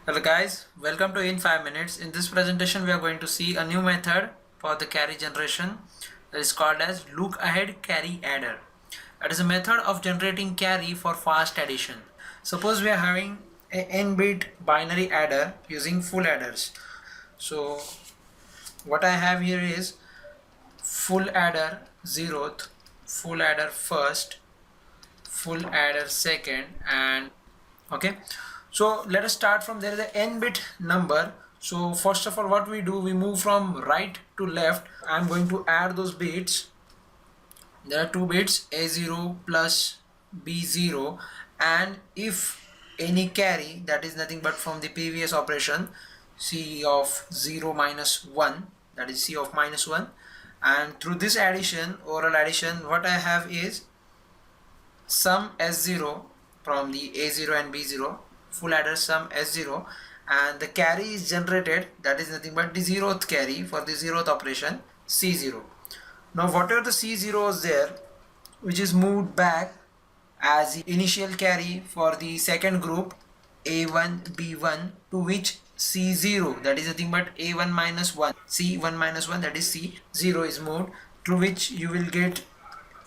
Hello guys, welcome to In 5 Minutes. In this presentation we are going to see a new method for the carry generation that is called as look ahead carry adder. It is a method of generating carry for fast addition. Suppose we are having a n-bit binary adder using full adders. So what I have here is full adder 0th, full adder first, full adder second, and okay, so let us start from there, the n bit number. So first of all, what we do, we move from right to left. I'm going to add those bits. There are two bits, a0 plus b0, and if any carry, that is nothing but from the previous operation, c of 0 minus 1, that is c of minus 1, and through this addition, overall addition, what I have is sum S0 from the A0 and B0, full adder sum S0, and the carry is generated, that is nothing but the 0th carry for the 0th operation, C0. Now whatever the C0 is there, which is moved back as the initial carry for the second group A1 B1, to which C0, that is nothing but A1 minus 1, C1 minus 1, that is C0 is moved, through which you will get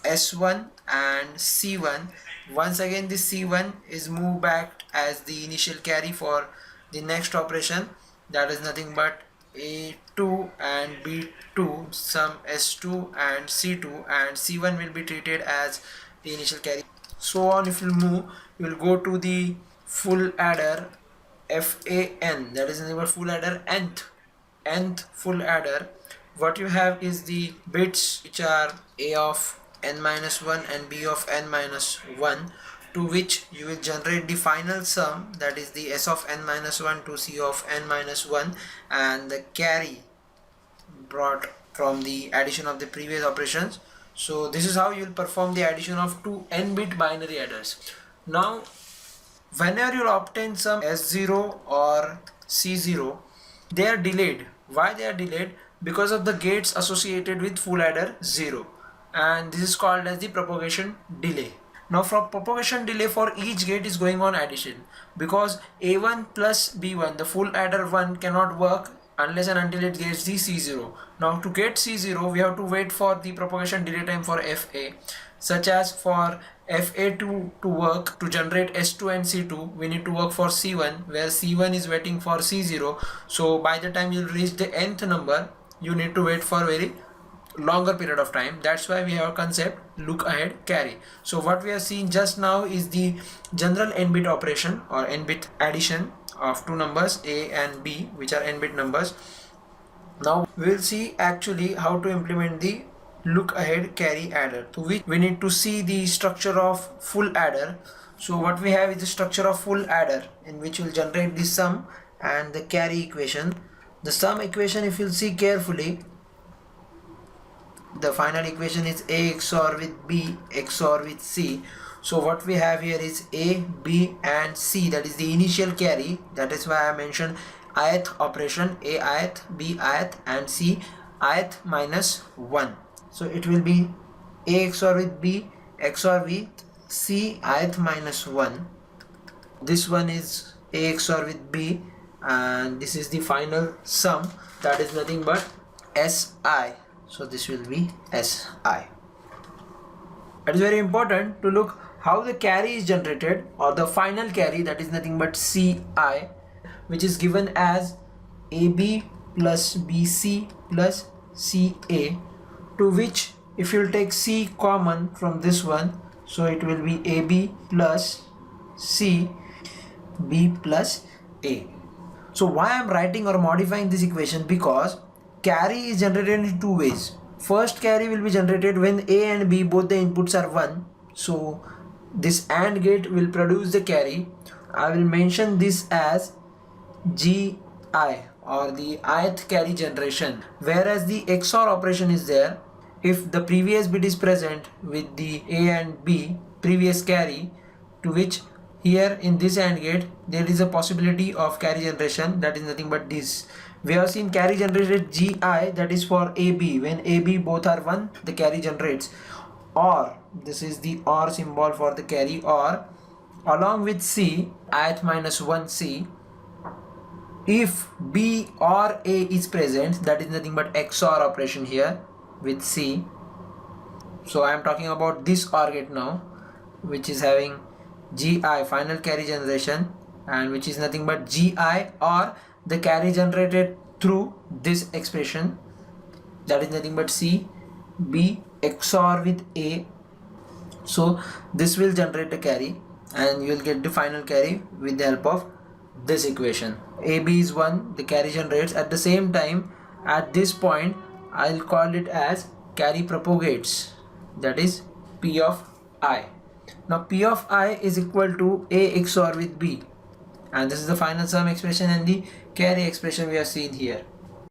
S1 and C1. Once again this C1 is moved back as the initial carry for the next operation, that is nothing but A2 and B2, sum S2 and C2, and C1 will be treated as the initial carry. So on, if you move, you will go to the full adder FAN, that is nothing but full adder nth full adder. What you have is the bits which are A of n minus 1 and b of n minus 1, to which you will generate the final sum, that is the s of n minus 1 to c of n minus 1, and the carry brought from the addition of the previous operations. So this is how you will perform the addition of two n-bit binary adders. Now whenever you obtain some S0 or C0, they are delayed. Why they are delayed? Because of the gates associated with full adder 0, and this is called as the propagation delay. Now for propagation delay, for each gate is going on addition, because A1 plus B1, the full adder 1, cannot work unless and until it gets the C0. Now to get C0, we have to wait for the propagation delay time for FA, such as for FA2 to work, to generate S2 and C2, we need to work for C1, where C1 is waiting for C0. So by the time you reach the nth number, you need to wait for very longer period of time. That's why we have a concept look ahead carry. So what we are seeing just now is the general n-bit operation or n-bit addition of two numbers A and B, which are n-bit numbers. Now we will see actually how to implement the look ahead carry adder, to which we need to see the structure of full adder. So what we have is the structure of full adder, in which will generate the sum and the carry equation. The sum equation, if you'll see carefully, the final equation is A XOR with B XOR with C. So what we have here is A, B and C, that is the initial carry. That is why I mentioned ith operation, A ith, B ith and C ith minus 1. So it will be A XOR with B XOR with C ith minus 1. This one is A XOR with B, and this is the final sum, that is nothing but SI. So this will be SI. It is very important to look how the carry is generated, or the final carry, that is nothing but CI, which is given as AB plus BC plus CA, to which if you will take C common from this one, so it will be AB plus C B plus A. So why I am writing or modifying this equation? Because carry is generated in two ways. First carry will be generated when A and B, both the inputs are 1. So this AND gate will produce the carry. I will mention this as GI, or the ith carry generation. Whereas the XOR operation is there, if the previous bit is present with the A and B previous carry, to which here in this AND gate there is a possibility of carry generation, that is nothing but this. We have seen carry generated GI, that is for AB. When AB both are 1, the carry generates. Or, this is the OR symbol for the carry, or along with C ith minus 1 C, if B or A is present, that is nothing but XOR operation here with C. So I am talking about this OR gate now, which is having GI, final carry generation, and which is nothing but GI or the carry generated through this expression, that is nothing but C, B XOR with A. So this will generate a carry and you will get the final carry with the help of this equation. AB is 1, the carry generates. At the same time, at this point, I'll call it as carry propagates, that is P of I. Now P of I is equal to A XOR with B, and this is the final sum expression and the carry expression we have seen here.